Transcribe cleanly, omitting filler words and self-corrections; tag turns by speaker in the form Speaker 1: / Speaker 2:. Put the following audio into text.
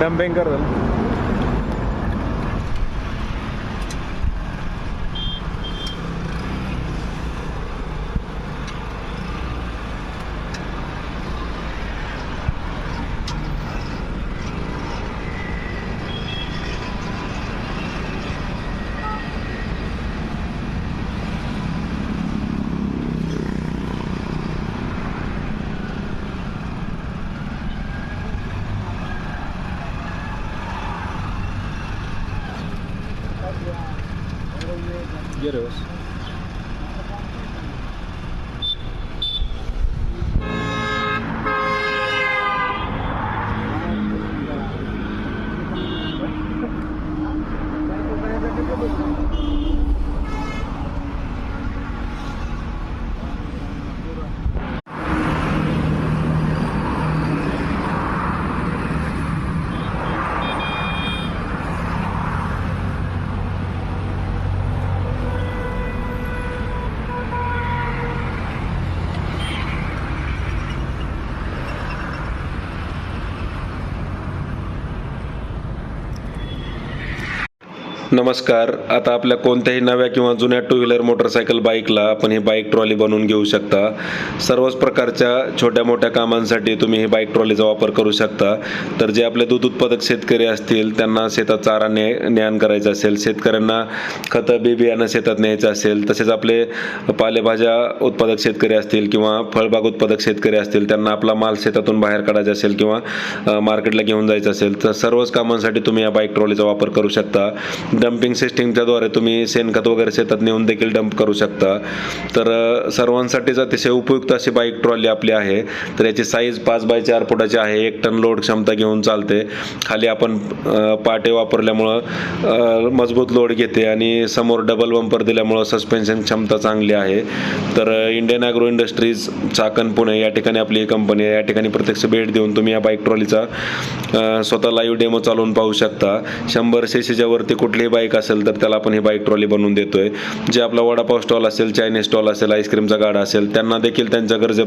Speaker 1: Dumping कर झालं. Geri bas.
Speaker 2: नमस्कार. आता आपल्या कोणत्याही नव्या किंवा जुन्या टू व्हीलर मोटरसायकल बाईकला आपण ही बाईक ट्रॉली बनवून घेऊ शकता. सर्वच प्रकारच्या छोट्या मोठ्या कामांसाठी तुम्ही ही बाईक ट्रॉलीचा वापर करू शकता. तर जे आपले दूध उत्पादक शेतकरी असतील त्यांना शेतात चारा न्याण करायचं असेल, शेतकऱ्यांना खतं बी बियाणं शेतात न्यायचं असेल, तसेच आपले पालेभाज्या उत्पादक शेतकरी असतील किंवा फळबाग उत्पादक शेतकरी असतील त्यांना आपला माल शेतातून बाहेर काढायचा असेल किंवा मार्केटला घेऊन जायचं असेल तर सर्वच कामांसाठी तुम्ही या बाईक ट्रॉलीचा वापर करू शकता. डम्पिंग सिस्टीमच्या द्वारे तुम्ही शेणखत वगैरे शेतात नेऊन देखील डंप करू शकता. तर सर्वांसाठीच अतिशय उपयुक्त अशी बाईक ट्रॉली आपली आहे. तर याची साईज 5x4 फुटाची आहे. 1 टन लोड क्षमता घेऊन चालते. खाली आपण पाटे वापरल्यामुळं मजबूत लोड घेते आणि समोर डबल बंपर दिल्यामुळं सस्पेन्शन क्षमता चांगली आहे. तर Indian agro industries Chakan Pune या ठिकाणी आपली ही कंपनी आहे. या ठिकाणी प्रत्यक्ष भेट देऊन तुम्ही या बाईक ट्रॉलीचा स्वतः लाईव्ह डेमो चालवून पाहू शकता. 100 cc वरती कुठलीही बाईक असेल तर त्याला आपण ही बाईक ट्रॉली बनवून देतोय. जे आपला वडापाव स्टॉल असेल, चायनीज स्टॉल असेल, आईस्क्रीमचा गाडा असेल त्यांना देखील त्यांच्या गरजे